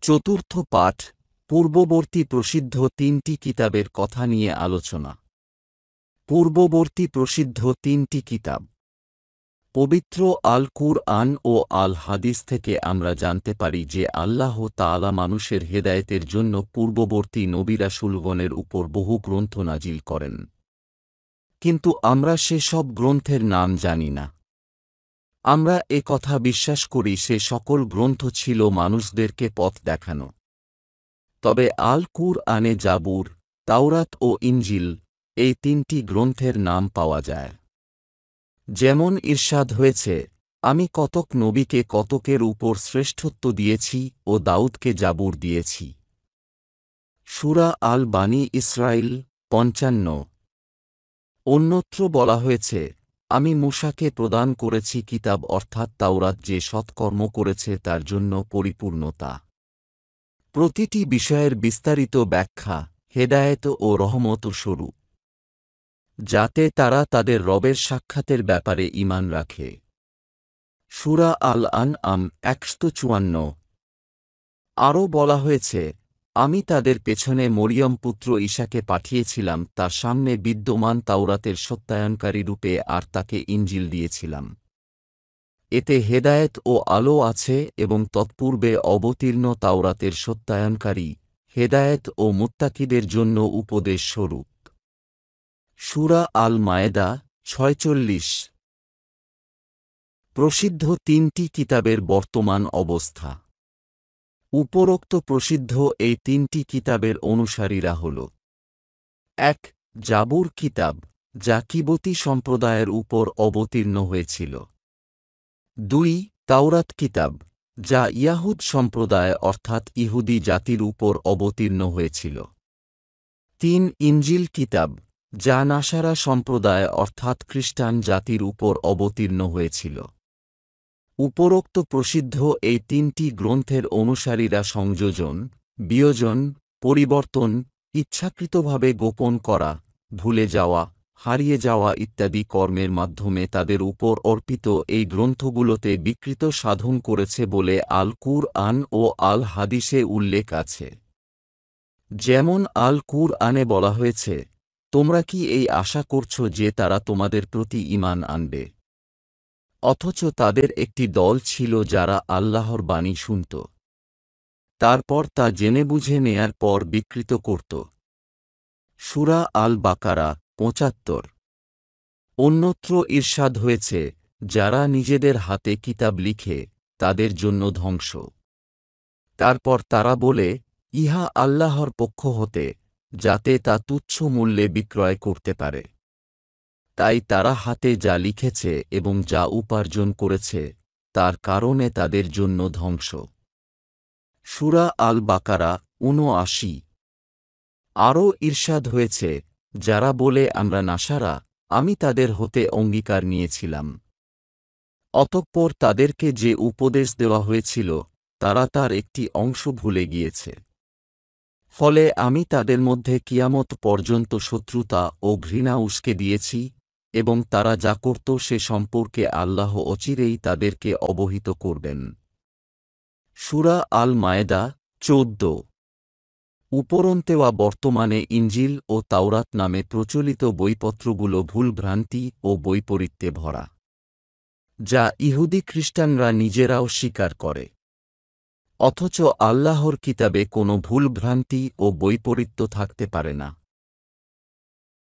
চতুর্থ পাঠ পূর্ববর্তী প্রসিদ্ধ তিনটি কিতাবের কথা নিয়ে আলোচনা। পূর্ববর্তী প্রসিদ্ধ তিনটি কিতাব। পবিত্র আল কুরআন ও আল হাদিস থেকে আমরা জানতে পারি যে আল্লাহ তাআলা মানুষের হেদায়েতের জন্য পূর্ববর্তী নবী রাসূলগণের উপর বহু গ্রন্থ নাজিল করেন, কিন্তু আমরা সে সব গ্রন্থের নাম জানি না। আমরা এ কথা বিশ্বাস করি সে সকল গ্রন্থ ছিল মানুষদেরকে পথ দেখানো। তবে আল কুরআনে জাবুর, তাওরাত ও ইনজিল এই তিনটি গ্রন্থের নাম পাওয়া যায়। যেমন ইরশাদ হয়েছে, আমি কতক নবীকে কতকের উপর শ্রেষ্ঠত্ব দিয়েছি ও দাউদকে জাবুর দিয়েছি। সূরা আল বানী ইসরাইল ৫৫। অন্যত্র বলা হয়েছে, আমি মূসাকে প্রদান করেছি কিতাব অর্থাৎ তাওরাত, যে সৎকর্ম করেছে তার জন্য পরিপূর্ণতা। প্রতিটি বিষয়ের বিস্তারিত ব্যাখ্যা, হেদায়েত ও রহমত স্বরূপ, যাতে তারা তাদের রবের সাক্ষাতের ব্যাপারে ঈমান রাখে। সূরা আল আনআম ১৫৪। আরও বলা হয়েছে, আমি তাদের পেছনে মরিয়ম পুত্র ঈসাকে পাঠিয়েছিলাম তার সামনে বিদ্যমান তাওরাতের সত্যায়নকারী রূপে, আর তাকে ইনজিল দিয়েছিলাম। এতে হেদায়েত ও আলো আছে এবং তৎপূর্বে অবতীর্ণ তাওরাতের সত্যায়নকারী, হেদায়েত ও মুত্তাকিদের জন্য উপদেশ স্বরূপ। সূরা আল মায়েদা ৪৬। প্রসিদ্ধ তিনটি কিতাবের বর্তমান অবস্থা। উপরোক্ত প্রসিদ্ধ এই তিনটি কিতাবের অনুসারীরা হল: ১. জাবুর কিতাব, যা কিবতী সম্প্রদায়ের উপর অবতীর্ণ হয়েছিল। ২. তাওরাত কিতাব, যা ইয়াহুদ সম্প্রদায় অর্থাৎ ইহুদি জাতির উপর অবতীর্ণ হয়েছিল। ৩. ইনজিল কিতাব, যা নাসারা সম্প্রদায় অর্থাৎ খ্রিস্টান জাতির উপর অবতীর্ণ হয়েছিল। উপরোক্ত প্রসিদ্ধ এই তিনটি গ্রন্থের অনুসারীরা সংযোজন, বিয়োজন, পরিবর্তন, ইচ্ছাকৃতভাবে গোপন করা, ভুলে যাওয়া, হারিয়ে যাওয়া ইত্যাদি কর্মের মাধ্যমে তাদের উপর অর্পিত এই গ্রন্থগুলোতে বিকৃত সাধন করেছে বলে আল কুরআন ও আল হাদিসে উল্লেখ আছে। যেমন আল কুরআনে বলা হয়েছে, তোমরা কি এই আশা করছ যে তারা তোমাদের প্রতি ঈমান আনবে? অথচ তাদের একটি দল ছিল যারা আল্লাহর বাণী শুনত, তারপর তা জেনে বুঝে নেয়ার পর বিকৃত করত। সূরা আল বাকারা ৭৫। অন্যত্র ইরশাদ হয়েছে, যারা নিজেদের হাতে কিতাব লিখে তাদের জন্য ধ্বংস। তারপর তারা বলে, ইহা আল্লাহর পক্ষ হতে, যাতে তা তুচ্ছ মূল্যে বিক্রয় করতে পারে। তাই তারা হাতে যা লিখেছে এবং যা উপার্জন করেছে তার কারণে তাদের জন্য ধ্বংস। সূরা আল বাকারা ৭৯। আরও ইরশাদ হয়েছে, যারা বলে আমরা নাসারা, আমি তাদের হতে অঙ্গীকার নিয়েছিলাম। অতঃপর তাদেরকে যে উপদেশ দেওয়া হয়েছিল তারা তার একটি অংশ ভুলে গিয়েছে। ফলে আমি তাদের মধ্যে কিয়ামত পর্যন্ত শত্রুতা ও ঘৃণা উস্কে দিয়েছি, এবং তারা যা করত সে সম্পর্কে আল্লাহ অচিরেই তাদেরকে অবহিত করবেন। সূরা আল মায়েদা ১৪। উপরন্তেওয়া বর্তমানে ইনজিল ও তাওরাত নামে প্রচলিত বইপত্রগুলো ভুলভ্রান্তি ও বৈপরীত্যে ভরা, যা ইহুদি খ্রিস্টানরা নিজেরাও স্বীকার করে। অথচ আল্লাহর কিতাবে কোনো ভুলভ্রান্তি ও বৈপরীত্য থাকতে পারে না।